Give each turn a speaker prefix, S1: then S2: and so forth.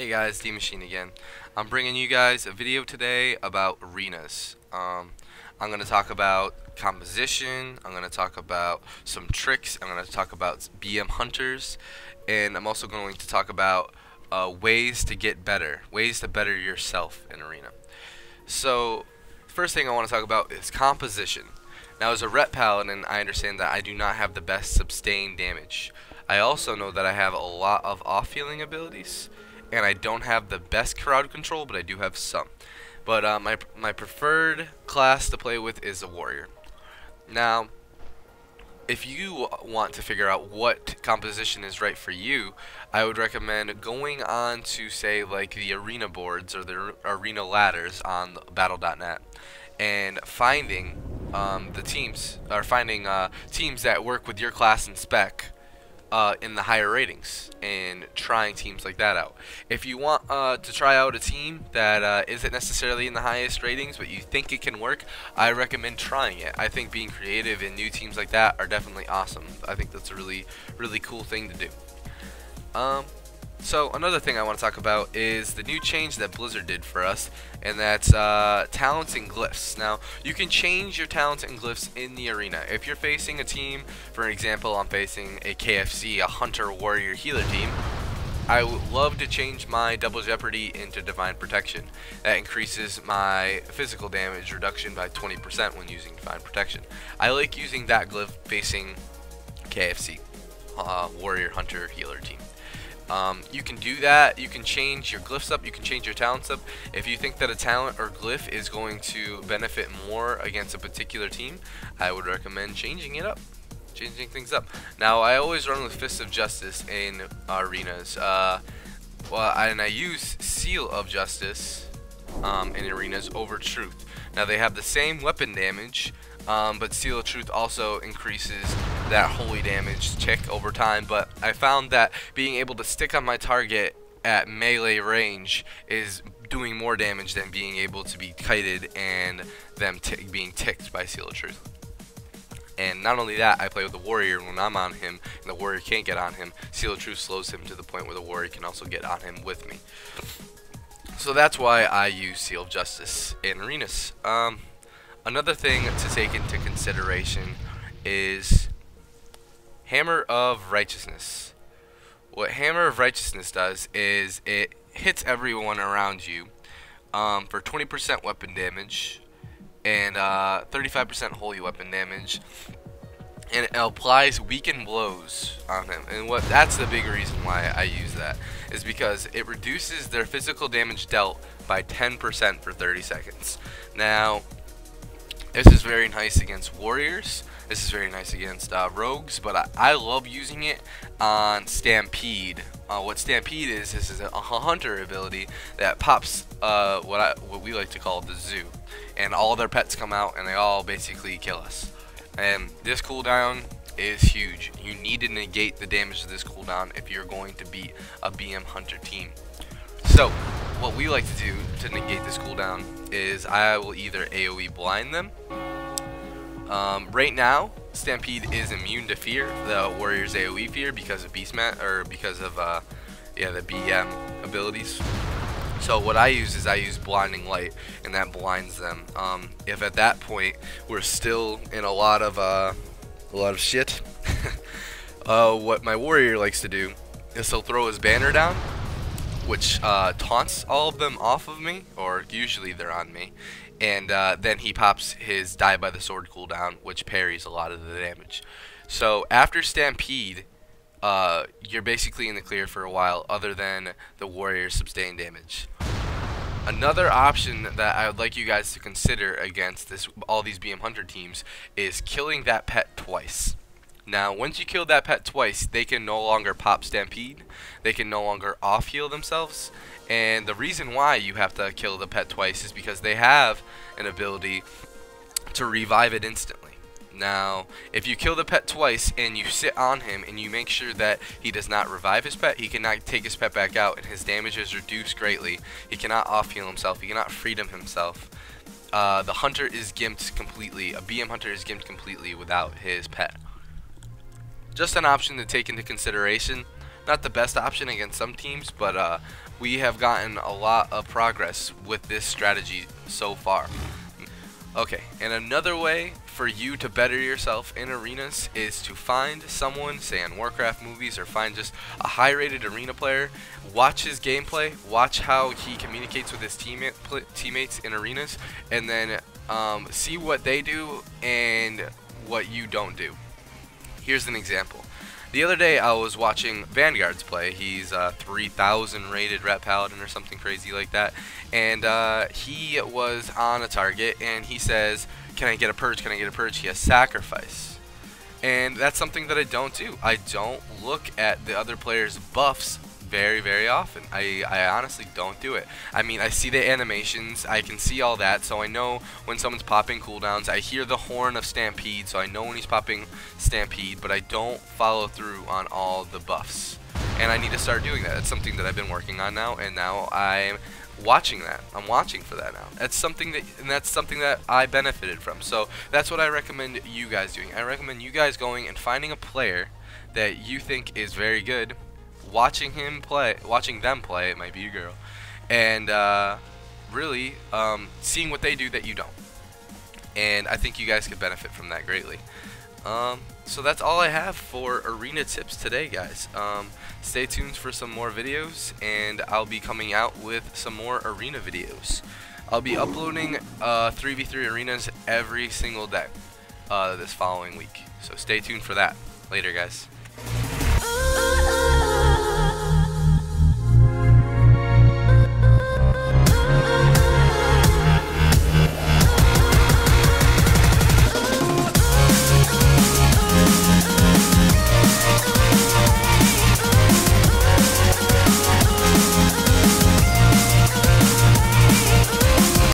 S1: Hey guys, D-Machine again. I'm bringing you guys a video today about arenas. I'm going to talk about composition, I'm going to talk about some tricks, I'm going to talk about BM hunters, and I'm also going to talk about ways to get better, ways to better yourself in arena. So, first thing I want to talk about is composition. Now, as a rep paladin, I understand that I do not have the best sustained damage. I also know that I have a lot of off-healing abilities, and I don't have the best crowd control, but I do have some. But my preferred class to play with is a warrior. Now, if you want to figure out what composition is right for you, I would recommend going on to, say, like the arena boards or the arena ladders on battle.net and finding teams that work with your class and spec in the higher ratings and trying teams like that out. If you want to try out a team that isn't necessarily in the highest ratings but you think it can work, I recommend trying it. I think being creative in new teams like that are definitely awesome. I think that's a really cool thing to do. So another thing I want to talk about is the new change that Blizzard did for us, and that's talents and glyphs. Now, you can change your talents and glyphs in the arena. If you're facing a team, for example, I'm facing a KFC, a Hunter Warrior Healer team, I would love to change my Double Jeopardy into Divine Protection. That increases my physical damage reduction by 20% when using Divine Protection. I like using that glyph facing KFC, Warrior Hunter Healer team. You can do that. You can change your glyphs up, you can change your talents up. If you think that a talent or glyph is going to benefit more against a particular team, I would recommend changing it up, changing things up. Now, I always run with Fist of Justice in arenas. And I use Seal of Justice in arenas over Truth. Now, they have the same weapon damage, but Seal of Truth also increases that holy damage tick over time, but I found that being able to stick on my target at melee range is doing more damage than being able to be kited and them being ticked by Seal of Truth. And not only that, I play with the warrior. When I'm on him and the warrior can't get on him, Seal of Truth slows him to the point where the warrior can also get on him with me. So that's why I use Seal of Justice in arenas. Another thing to take into consideration is Hammer of Righteousness. What Hammer of Righteousness does is it hits everyone around you for 20% weapon damage and 35% holy weapon damage, and it applies weakened blows on them. And that's the big reason why I use that, is because it reduces their physical damage dealt by 10% for 30 seconds. Now, this is very nice against warriors. This is very nice against rogues, but I love using it on Stampede. What Stampede is a hunter ability that pops what we like to call the zoo, and all their pets come out and they all basically kill us. And this cooldown is huge. You need to negate the damage of this cooldown if you're going to beat a BM hunter team. So what we like to do to negate this cooldown is I will either AoE blind them. Right now, Stampede is immune to fear, the warrior's AoE fear, because of because of the BM abilities. So what I use is I use Blinding Light, and that blinds them. If at that point we're still in a lot of shit, what my warrior likes to do is he'll throw his banner down, which taunts all of them off of me, or usually they're on me, and then he pops his Die by the Sword cooldown, which parries a lot of the damage. So after Stampede, you're basically in the clear for a while, other than the warrior's sustained damage. Another option that I would like you guys to consider against all these BM Hunter teams is killing that pet twice. Now, once you kill that pet twice, they can no longer pop Stampede, they can no longer off-heal themselves, and the reason why you have to kill the pet twice is because they have an ability to revive it instantly. Now, if you kill the pet twice and you sit on him and you make sure that he does not revive his pet, he cannot take his pet back out and his damage is reduced greatly. He cannot off-heal himself, he cannot freedom himself. The hunter is gimped completely, a BM hunter is gimped completely without his pet. Just an option to take into consideration. not the best option against some teams, but we have gotten a lot of progress with this strategy so far. Okay, and another way for you to better yourself in arenas is to find someone, say on Warcraft movies, or find just a high-rated arena player, watch his gameplay, watch how he communicates with his teammates in arenas, and then see what they do and what you don't do. Here's an example. The other day I was watching Vanguard's play. He's 3,000 rated Ret Paladin or something crazy like that. And he was on a target and he says, "Can I get a purge? Can I get a purge?" He has sacrifice. And that's something that I don't do. I don't look at the other player's buffs very often. I honestly don't do it. I mean, I see the animations, I can see all that, so I know when someone's popping cooldowns. I hear the horn of Stampede, so I know when he's popping Stampede, but I don't follow through on all the buffs. And I need to start doing that. It's something that I've been working on now, and now I'm watching that. I'm watching for that now. That's something that I benefited from. So that's what I recommend you guys doing. I recommend you guys going and finding a player that you think is very good, watching them play, it might be a girl, and really seeing what they do that you don't. And I think you guys could benefit from that greatly. So that's all I have for arena tips today, guys. Stay tuned for some more videos, and I'll be coming out with some more arena videos. I'll be uploading 3v3 arenas every single day this following week. So stay tuned for that. Later, guys.